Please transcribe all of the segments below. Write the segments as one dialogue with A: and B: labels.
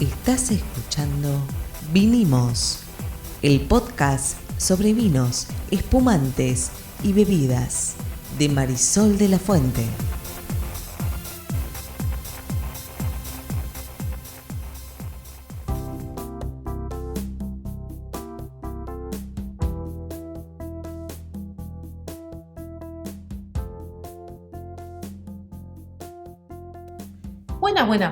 A: Estás escuchando Vinimos, el podcast sobre vinos, espumantes y bebidas de Marisol de la Fuente.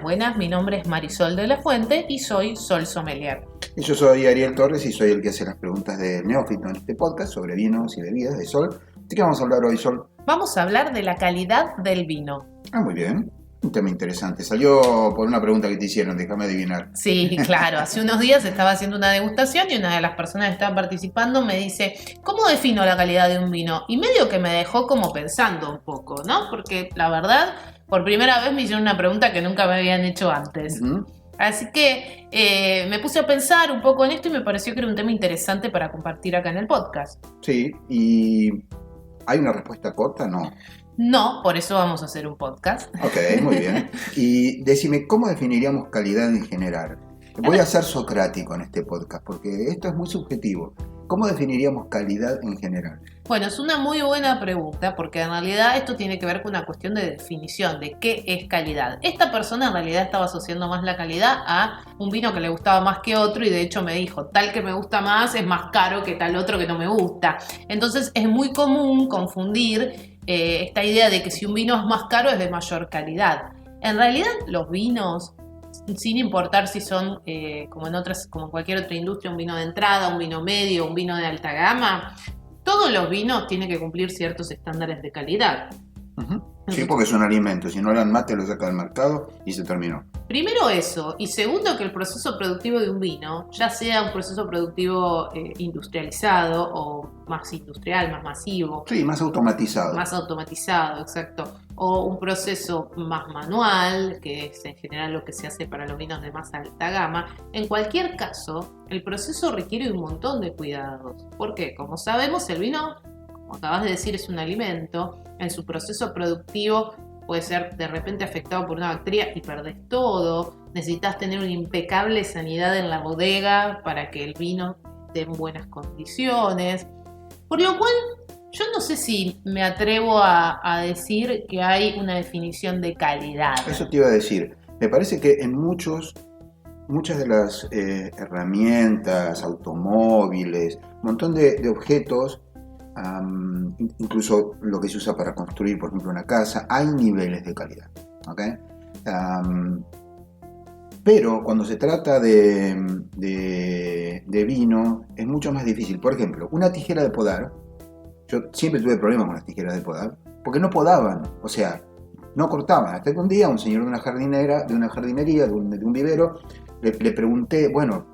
B: Buenas, mi nombre es Marisol de la Fuente y soy Sol Sommelier.
C: Y yo soy Ariel Torres y soy el que hace las preguntas de Neófito en este podcast sobre vinos y bebidas de Sol. ¿De qué vamos a hablar hoy, Sol?
B: Vamos a hablar de la calidad del vino.
C: Muy bien, un tema interesante. Salió por una pregunta que te hicieron, déjame adivinar.
B: Sí, claro, hace unos días estaba haciendo una degustación y una de las personas que estaban participando me dice, ¿cómo defino la calidad de un vino? Y medio que me dejó como pensando un poco, ¿no? Porque la verdad, por primera vez me hicieron una pregunta que nunca me habían hecho antes.
C: Uh-huh.
B: Así que me puse a pensar un poco en esto y me pareció que era un tema interesante para compartir acá en el podcast.
C: Sí, ¿y hay una respuesta corta? No.
B: No, por eso vamos a hacer un podcast.
C: Ok, muy bien. Y decime, ¿cómo definiríamos calidad en general? Voy a ser socrático en este podcast porque esto es muy subjetivo. ¿Cómo definiríamos calidad en general?
B: Bueno, es una muy buena pregunta porque en realidad esto tiene que ver con una cuestión de definición de qué es calidad. Esta persona en realidad estaba asociando más la calidad a un vino que le gustaba más que otro y de hecho me dijo, tal que me gusta más es más caro que tal otro que no me gusta. Entonces es muy común confundir esta idea de que si un vino es más caro es de mayor calidad. En realidad los vinos, sin importar si son como en cualquier otra industria, un vino de entrada, un vino medio, un vino de alta gama, todos los vinos tienen que cumplir ciertos estándares de calidad.
C: Uh-huh. Sí, porque es un alimento. Si no lo dan más, te lo saca del mercado y se terminó.
B: Primero eso, y segundo que el proceso productivo de un vino, ya sea un proceso productivo industrializado o más industrial, más masivo.
C: Sí, más automatizado.
B: Más automatizado, exacto. O un proceso más manual, que es en general lo que se hace para los vinos de más alta gama. En cualquier caso, el proceso requiere un montón de cuidados. ¿Por qué? Como sabemos, el vino, como acabas de decir, es un alimento. En su proceso productivo puede ser de repente afectado por una bacteria y perdés todo. Necesitas tener una impecable sanidad en la bodega para que el vino esté en buenas condiciones. Por lo cual, yo no sé si me atrevo a decir que hay una definición de calidad.
C: Eso te iba a decir. Me parece que en muchas de las herramientas, automóviles, un montón de objetos, incluso lo que se usa para construir, por ejemplo, una casa, hay niveles de calidad. ¿Okay? Pero cuando se trata de vino es mucho más difícil. Por ejemplo, una tijera de podar. Yo siempre tuve problemas con las tijeras de podar porque no podaban, o sea, no cortaban. Hasta que un día un señor de una jardinería, de un vivero, le pregunté, bueno,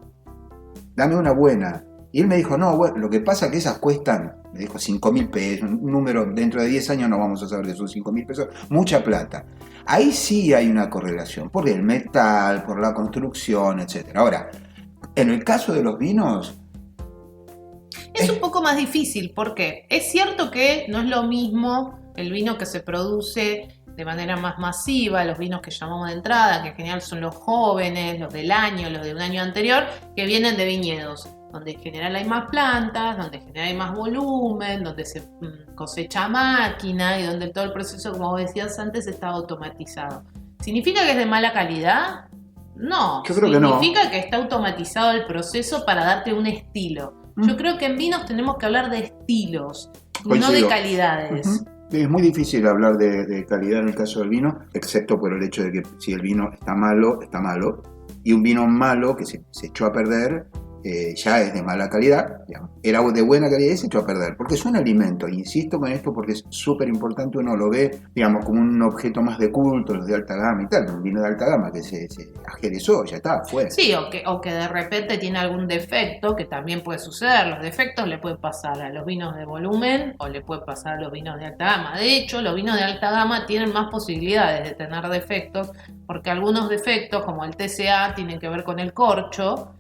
C: dame una buena. Y él me dijo, no, bueno, lo que pasa es que esas cuestan, me dijo, 5.000 pesos, un número, dentro de 10 años no vamos a saber de esos 5.000 pesos, mucha plata. Ahí sí hay una correlación, por el metal, por la construcción, etc. Ahora, en el caso de los vinos,
B: es un poco más difícil, porque es cierto que no es lo mismo el vino que se produce de manera más masiva, los vinos que llamamos de entrada, que en general son los jóvenes, los del año, los de un año anterior, que vienen de viñedos, donde en general hay más plantas, donde en general hay más volumen, donde se cosecha a máquina y donde todo el proceso, como vos decías antes, está automatizado. ¿Significa que es de mala calidad? No,
C: yo creo que no.
B: Significa que está automatizado el proceso para darte un estilo. Yo creo que en vinos tenemos que hablar de estilos, no de calidades.
C: Uh-huh. Es muy difícil hablar de calidad en el caso del vino, excepto por el hecho de que si el vino está malo, está malo. Y un vino malo que se echó a perder, ya es de mala calidad, digamos. Era de buena calidad y se echó a perder, porque es un alimento, insisto con esto porque es súper importante, uno lo ve, digamos, como un objeto más de culto, los de alta gama y tal, un vino de alta gama que se ajerezó, ya está, fue.
B: Sí, o que de repente tiene algún defecto, que también puede suceder, los defectos le pueden pasar a los vinos de volumen o le puede pasar a los vinos de alta gama. De hecho, los vinos de alta gama tienen más posibilidades de tener defectos, porque algunos defectos, como el TCA, tienen que ver con el corcho,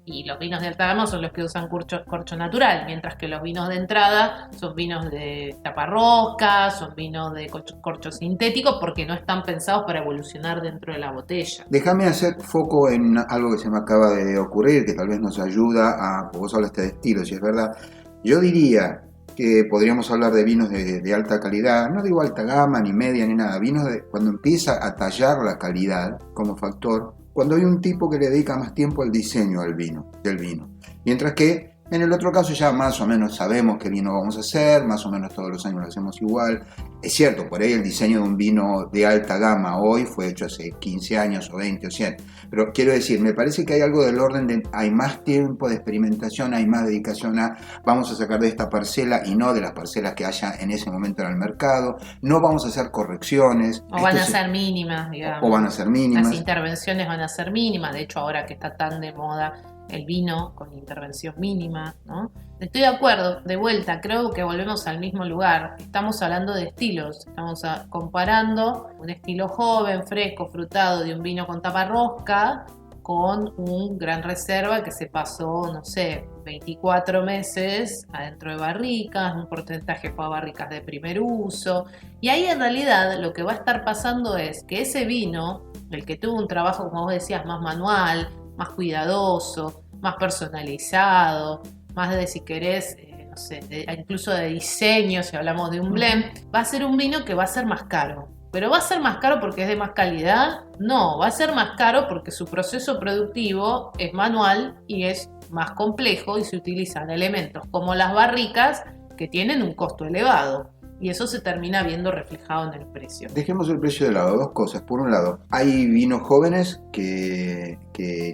B: Y los vinos de alta gama son los que usan corcho natural, mientras que los vinos de entrada son vinos de taparrosca, son vinos de corcho sintético, porque no están pensados para evolucionar dentro de la botella.
C: Déjame hacer foco en algo que se me acaba de ocurrir, que tal vez nos ayuda a... Vos hablaste de estilos, y es verdad. Yo diría que podríamos hablar de vinos de alta calidad, no digo alta gama, ni media, ni nada. Vinos cuando empieza a tallar la calidad como factor, cuando hay un tipo que le dedica más tiempo al diseño del vino. Mientras que en el otro caso ya más o menos sabemos qué vino vamos a hacer, más o menos todos los años lo hacemos igual. Es cierto, por ahí el diseño de un vino de alta gama hoy fue hecho hace 15 años o 20 o 100. Pero quiero decir, me parece que hay algo del orden de hay más tiempo de experimentación, hay más dedicación a vamos a sacar de esta parcela y no de las parcelas que haya en ese momento en el mercado. No vamos a hacer correcciones.
B: O van a ser mínimas, digamos.
C: O van a ser mínimas.
B: Las intervenciones van a ser mínimas. De hecho, ahora que está tan de moda el vino con intervención mínima, ¿no? Estoy de acuerdo, de vuelta, creo que volvemos al mismo lugar. Estamos hablando de estilos, estamos comparando un estilo joven, fresco, frutado de un vino con taparrosca con un gran reserva que se pasó, no sé, 24 meses adentro de barricas, un porcentaje fue a barricas de primer uso. Y ahí en realidad lo que va a estar pasando es que ese vino, el que tuvo un trabajo, como vos decías, más manual, más cuidadoso, más personalizado, más de, si querés, no sé, incluso de diseño, si hablamos de un blend, va a ser un vino que va a ser más caro. ¿Pero va a ser más caro porque es de más calidad? No, va a ser más caro porque su proceso productivo es manual y es más complejo y se utilizan elementos como las barricas que tienen un costo elevado. Y eso se termina viendo reflejado en el precio.
C: Dejemos el precio de lado, dos cosas. Por un lado, hay vinos jóvenes que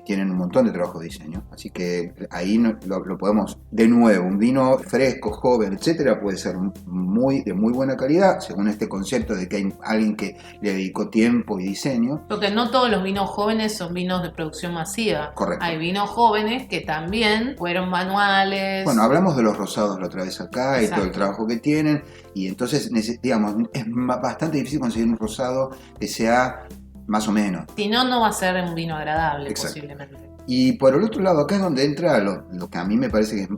C: tienen un montón de trabajo de diseño, así que ahí lo podemos, de nuevo, un vino fresco, joven, etcétera, puede ser de muy buena calidad, según este concepto de que hay alguien que le dedicó tiempo y diseño.
B: Porque no todos los vinos jóvenes son vinos de producción masiva.
C: Correcto.
B: Hay vinos jóvenes que también fueron manuales.
C: Bueno, hablamos de los rosados la otra vez acá. Exacto. Y todo el trabajo que tienen, y entonces, digamos, es bastante difícil conseguir un rosado que sea más o menos.
B: Si no, no va a ser un vino agradable. Exacto. Posiblemente.
C: Y por el otro lado, acá es donde entra lo que a mí me parece que es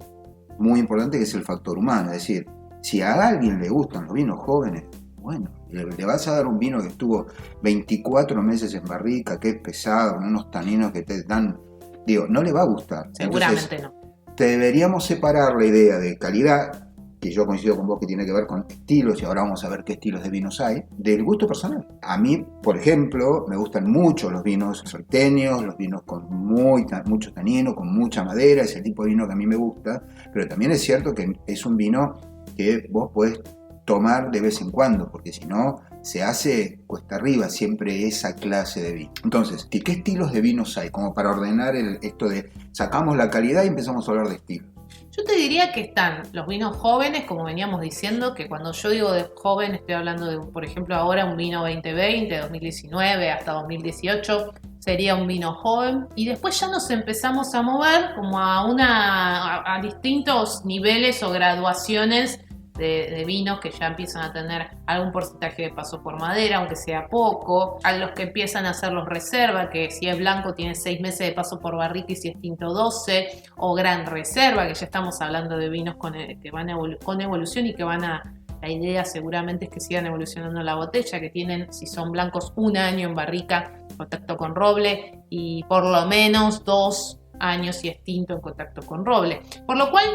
C: muy importante, que es el factor humano. Es decir, si a alguien le gustan los vinos jóvenes, bueno, le vas a dar un vino que estuvo 24 meses en barrica, que es pesado, con unos taninos que te dan... Digo, no le va a gustar.
B: Seguramente. Entonces, no.
C: Deberíamos separar la idea de calidad, que yo coincido con vos que tiene que ver con estilos, y ahora vamos a ver qué estilos de vinos hay, del gusto personal. A mí, por ejemplo, me gustan mucho los vinos salteños, los vinos con mucho tanino, con mucha madera, ese tipo de vino que a mí me gusta, pero también es cierto que es un vino que vos podés tomar de vez en cuando, porque si no, se hace cuesta arriba siempre esa clase de vino. Entonces, ¿qué estilos de vinos hay? Como para ordenar esto de sacamos la calidad y empezamos a hablar de estilos.
B: Yo te diría que están los vinos jóvenes, como veníamos diciendo, que cuando yo digo de joven estoy hablando de, por ejemplo, ahora un vino 2020, 2019 hasta 2018, sería un vino joven. Y después ya nos empezamos a mover como a distintos niveles o graduaciones de vinos que ya empiezan a tener algún porcentaje de paso por madera, aunque sea poco, a los que empiezan a hacer los reserva, que si es blanco tiene 6 meses de paso por barrica y si es tinto 12, o gran reserva, que ya estamos hablando de vinos que van con evolución y que van a... La idea seguramente es que sigan evolucionando la botella, que tienen, si son blancos, 1 año en barrica en contacto con roble y por lo menos 2 años si es tinto en contacto con roble. Por lo cual,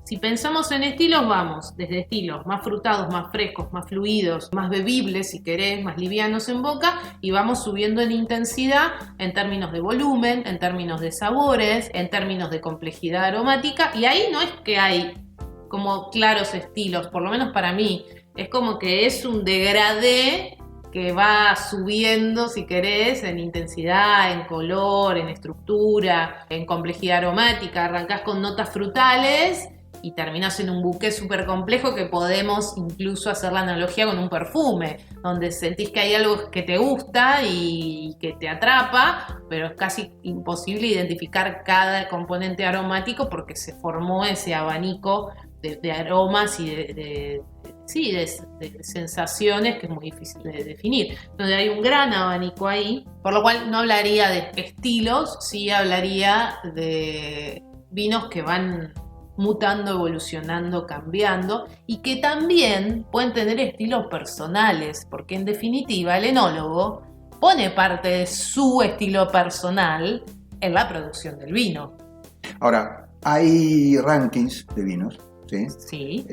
B: si pensamos en estilos, vamos desde estilos más frutados, más frescos, más fluidos, más bebibles si querés, más livianos en boca, y vamos subiendo en intensidad en términos de volumen, en términos de sabores, en términos de complejidad aromática, y ahí no es que hay como claros estilos, por lo menos para mí, es como que es un degradé que va subiendo, si querés, en intensidad, en color, en estructura, en complejidad aromática. Arrancás con notas frutales y terminás en un buqué súper complejo que podemos incluso hacer la analogía con un perfume, donde sentís que hay algo que te gusta y que te atrapa, pero es casi imposible identificar cada componente aromático porque se formó ese abanico de aromas y de sí, de sensaciones que es muy difícil de definir. Donde hay un gran abanico ahí, por lo cual no hablaría de estilos, sí hablaría de vinos que van mutando, evolucionando, cambiando y que también pueden tener estilos personales, porque en definitiva el enólogo pone parte de su estilo personal en la producción del vino.
C: Ahora, hay rankings de vinos, ¿sí?
B: Sí.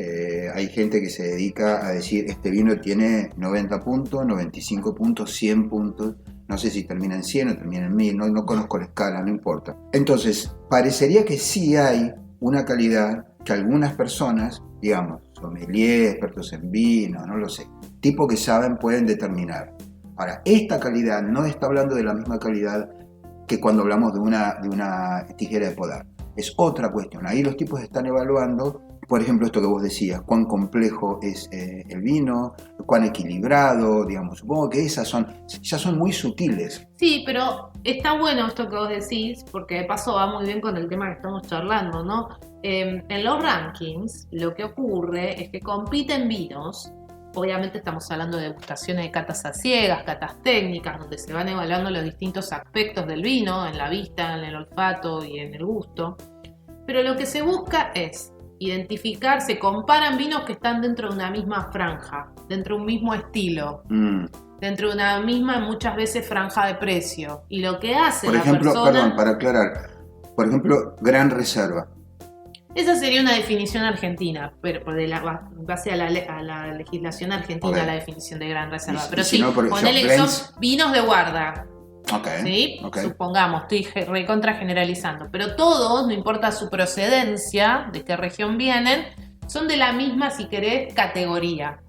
C: Hay gente que se dedica a decir, este vino tiene 90 puntos, 95 puntos, 100 puntos, no sé si termina en 100 o termina en 1000, no conozco la escala, no importa. Entonces, parecería que sí hay una calidad que algunas personas, digamos, sommeliers, expertos en vino, no lo sé, tipo que saben, pueden determinar. Ahora, esta calidad no está hablando de la misma calidad que cuando hablamos de una tijera de podar. Es otra cuestión. Ahí los tipos están evaluando, por ejemplo, esto que vos decías, cuán complejo es el vino, cuán equilibrado, digamos. Supongo que esas ya son muy sutiles.
B: Sí, pero está bueno esto que vos decís, porque de paso va muy bien con el tema que estamos charlando, ¿no? En los rankings, lo que ocurre es que compiten vinos. Obviamente estamos hablando de degustaciones de catas a ciegas, catas técnicas, donde se van evaluando los distintos aspectos del vino, en la vista, en el olfato y en el gusto. Pero lo que se busca es identificar, se comparan vinos que están dentro de una misma franja, dentro de un mismo estilo, dentro de una misma, muchas veces, franja de precio. Y lo que hace
C: por
B: la
C: ejemplo,
B: persona...
C: perdón, para aclarar, por ejemplo, Gran Reserva.
B: Esa sería una definición argentina, pero base a la legislación argentina,
C: Okay.
B: La definición de Gran Reserva. Pero
C: si
B: sí,
C: no, por
B: ponele que
C: ejemplo,
B: son vinos de guarda.
C: Okay,
B: ¿Sí?
C: okay.
B: Supongamos, estoy recontra generalizando. Pero todos, no importa su procedencia, de qué región vienen, son de la misma, si querés, categoría.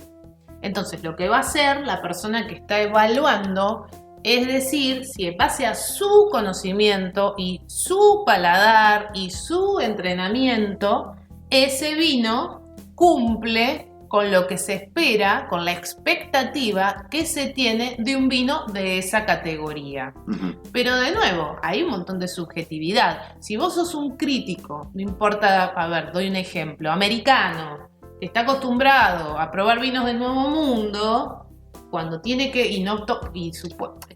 B: Entonces, lo que va a hacer la persona que está evaluando es decir, si en base a su conocimiento y su paladar y su entrenamiento, ese vino cumple con lo que se espera, con la expectativa que se tiene de un vino de esa categoría.
C: Uh-huh.
B: Pero de nuevo, hay un montón de subjetividad. Si vos sos un crítico, no importa, a ver, doy un ejemplo, americano, que está acostumbrado a probar vinos del Nuevo Mundo, cuando tiene que, no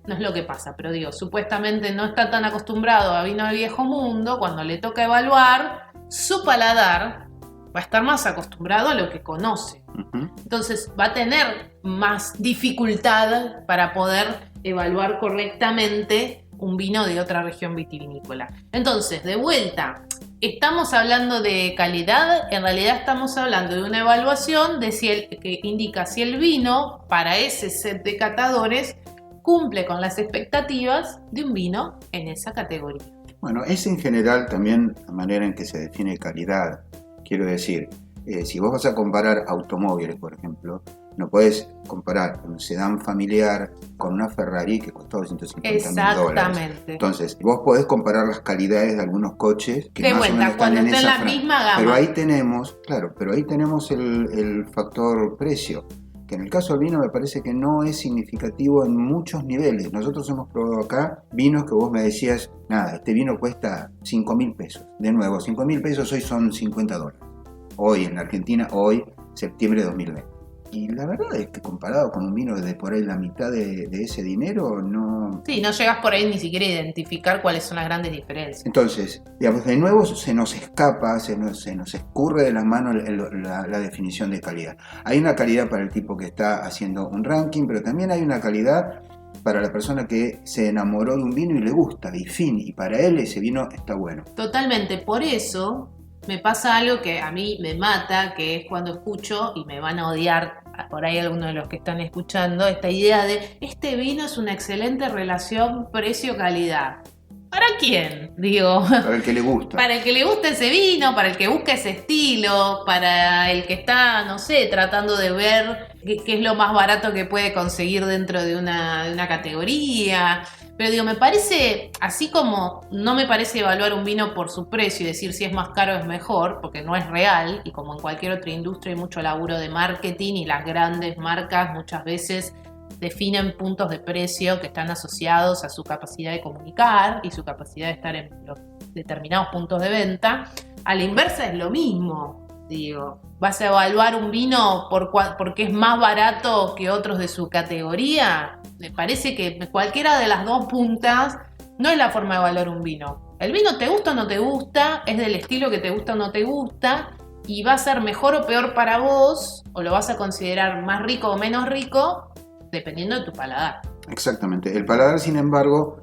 B: es lo que pasa, pero digo, supuestamente no está tan acostumbrado a vino del Viejo Mundo, cuando le toca evaluar, su paladar va a estar más acostumbrado a lo que conoce.
C: Uh-huh.
B: Entonces va a tener más dificultad para poder evaluar correctamente un vino de otra región vitivinícola. Entonces, de vuelta, ¿estamos hablando de calidad? En realidad estamos hablando de una evaluación de que indica si el vino, para ese set de catadores, cumple con las expectativas de un vino en esa categoría.
C: Bueno, es en general también la manera en que se define calidad. Quiero decir, si vos vas a comparar automóviles, por ejemplo, no puedes comparar un sedán familiar con una Ferrari que costó $250.000.
B: Exactamente.
C: Entonces, vos podés comparar las calidades de algunos coches que
B: de
C: más o menos están
B: cuando
C: en
B: está en
C: esa
B: la misma gama.
C: Pero ahí tenemos el factor precio, que en el caso del vino me parece que no es significativo en muchos niveles. Nosotros hemos probado acá vinos que vos me decías, nada, este vino cuesta $5.000. De nuevo, $5.000 hoy son $50. Hoy en la Argentina, hoy, septiembre de 2020. Y la verdad es que comparado con un vino de por ahí la mitad de ese dinero, no...
B: Sí, no llegas por ahí ni siquiera a identificar cuáles son las grandes diferencias.
C: Entonces, digamos, de nuevo se nos escapa, se nos escurre de las manos la definición de calidad. Hay una calidad para el tipo que está haciendo un ranking, pero también hay una calidad para la persona que se enamoró de un vino y le gusta, y fin, y para él ese vino está bueno.
B: Totalmente, por eso me pasa algo que a mí me mata, que es cuando escucho, y me van a odiar por ahí algunos de los que están escuchando, esta idea de este vino es una excelente relación precio-calidad. ¿Para quién? Digo,
C: para el que le gusta.
B: Para el que le gusta ese vino, para el que busca ese estilo, para el que está, no sé, tratando de ver qué es lo más barato que puede conseguir dentro de una categoría. Pero digo, me parece, así como no me parece evaluar un vino por su precio y decir si es más caro es mejor, porque no es real, y como en cualquier otra industria hay mucho laburo de marketing y las grandes marcas muchas veces definen puntos de precio que están asociados a su capacidad de comunicar y su capacidad de estar en los determinados puntos de venta. A la inversa es lo mismo. Digo, ¿vas a evaluar un vino porque es más barato que otros de su categoría? Me parece que cualquiera de las dos puntas no es la forma de evaluar un vino. El vino te gusta o no te gusta, es del estilo que te gusta o no te gusta, y va a ser mejor o peor para vos, o lo vas a considerar más rico o menos rico, dependiendo de tu paladar.
C: Exactamente. El paladar, sin embargo,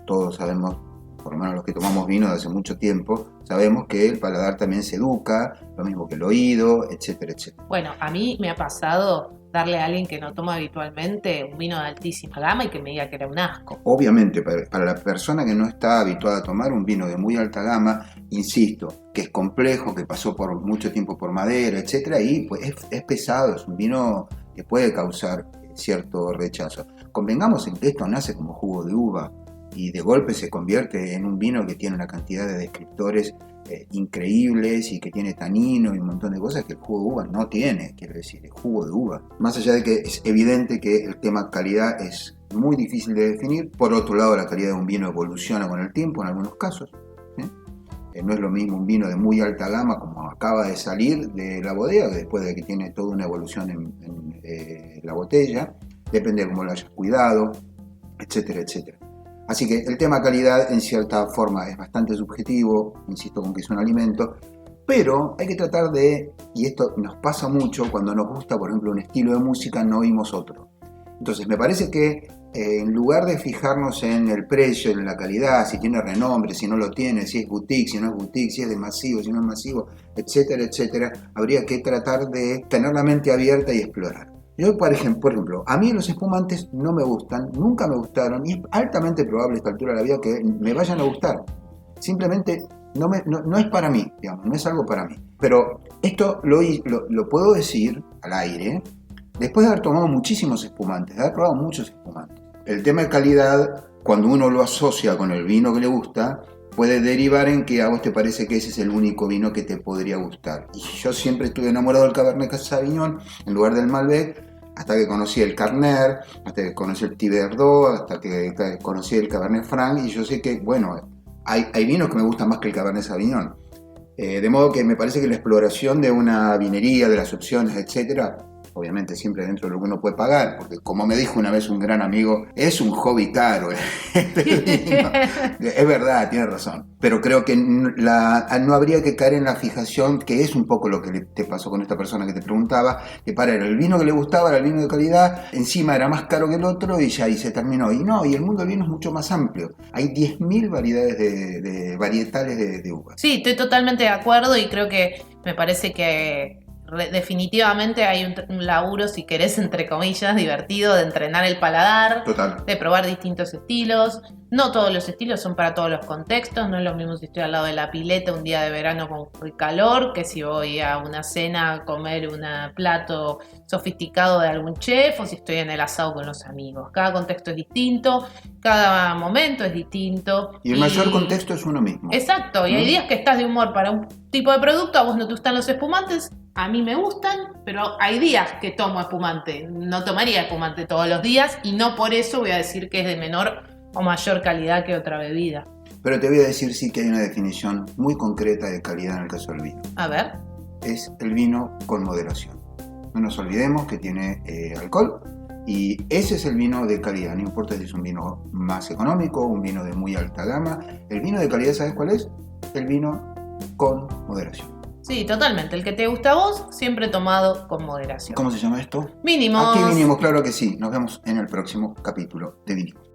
C: todos sabemos, por lo menos los que tomamos vino de hace mucho tiempo, sabemos que el paladar también se educa, lo mismo que el oído, etcétera, etcétera.
B: Bueno, a mí me ha pasado darle a alguien que no toma habitualmente un vino de altísima gama y que me diga que era un asco.
C: Obviamente, para la persona que no está habituada a tomar un vino de muy alta gama, insisto, que es complejo, que pasó por mucho tiempo por madera, etcétera, y pues es pesado, es un vino que puede causar cierto rechazo. Convengamos en que esto nace como jugo de uva y de golpe se convierte en un vino que tiene una cantidad de descriptores increíbles y que tiene tanino y un montón de cosas que el jugo de uva no tiene, quiero decir, el jugo de uva. Más allá de que es evidente que el tema calidad es muy difícil de definir, por otro lado la calidad de un vino evoluciona con el tiempo en algunos casos. No es lo mismo un vino de muy alta gama como acaba de salir de la bodega, después de que tiene toda una evolución en la botella, depende de cómo lo hayas cuidado, etcétera, etcétera. Así que el tema calidad en cierta forma es bastante subjetivo, insisto con que es un alimento, pero hay que tratar de, y esto nos pasa mucho cuando nos gusta, por ejemplo, un estilo de música, no oímos otro. Entonces me parece que en lugar de fijarnos en el precio, en la calidad, si tiene renombre, si no lo tiene, si es boutique, si no es boutique, si es de masivo, si no es masivo, etcétera, etcétera, habría que tratar de tener la mente abierta y explorar. Yo, por ejemplo, a mí los espumantes no me gustan, nunca me gustaron, y es altamente probable a esta altura de la vida que me vayan a gustar. Simplemente no es para mí, digamos, no es algo para mí. Pero esto lo puedo decir al aire, después de haber tomado muchísimos espumantes, de haber probado muchos espumantes. El tema de calidad, cuando uno lo asocia con el vino que le gusta, puede derivar en que a vos te parece que ese es el único vino que te podría gustar. Y yo siempre estuve enamorado del Cabernet Sauvignon en lugar del Malbec, hasta que conocí el Carner, hasta que conocí el Petit Verdot, hasta que conocí el Cabernet Franc, y yo sé que, bueno, hay vinos que me gustan más que el Cabernet Sauvignon. De modo que me parece que la exploración de una vinería, de las opciones, etcétera, obviamente siempre dentro de lo que uno puede pagar, porque como me dijo una vez un gran amigo, es un hobby caro. Es verdad, tiene razón. Pero creo que no habría que caer en la fijación, que es un poco lo que te pasó con esta persona que te preguntaba, que para el vino que le gustaba, era el vino de calidad, encima era más caro que el otro y ya ahí se terminó. Y no, y el mundo del vino es mucho más amplio. Hay 10.000 variedades de varietales de uvas.
B: Sí, estoy totalmente de acuerdo y creo que me parece que definitivamente hay un laburo, si querés, entre comillas, divertido de entrenar el paladar.
C: Total.
B: De probar distintos estilos. No todos los estilos son para todos los contextos. No es lo mismo si estoy al lado de la pileta un día de verano con calor que si voy a una cena a comer un plato sofisticado de algún chef o si estoy en el asado con los amigos. Cada contexto es distinto, cada momento es distinto.
C: Y el mayor contexto es uno mismo.
B: Exacto, y hay días que estás de humor para un tipo de producto, a vos no te gustan los espumantes, a mí me gustan, pero hay días que tomo espumante. No tomaría espumante todos los días y no por eso voy a decir que es de menor o mayor calidad que otra bebida.
C: Pero te voy a decir sí que hay una definición muy concreta de calidad en el caso del vino.
B: A ver.
C: Es el vino con moderación. No nos olvidemos que tiene alcohol y ese es el vino de calidad. No importa si es un vino más económico, un vino de muy alta gama. El vino de calidad, ¿sabes cuál es? El vino con moderación.
B: Sí, totalmente. El que te gusta a vos, siempre tomado con moderación.
C: ¿Cómo se llama esto?
B: Mínimos.
C: Aquí vinimos, claro que sí. Nos vemos en el próximo capítulo de Vinimos.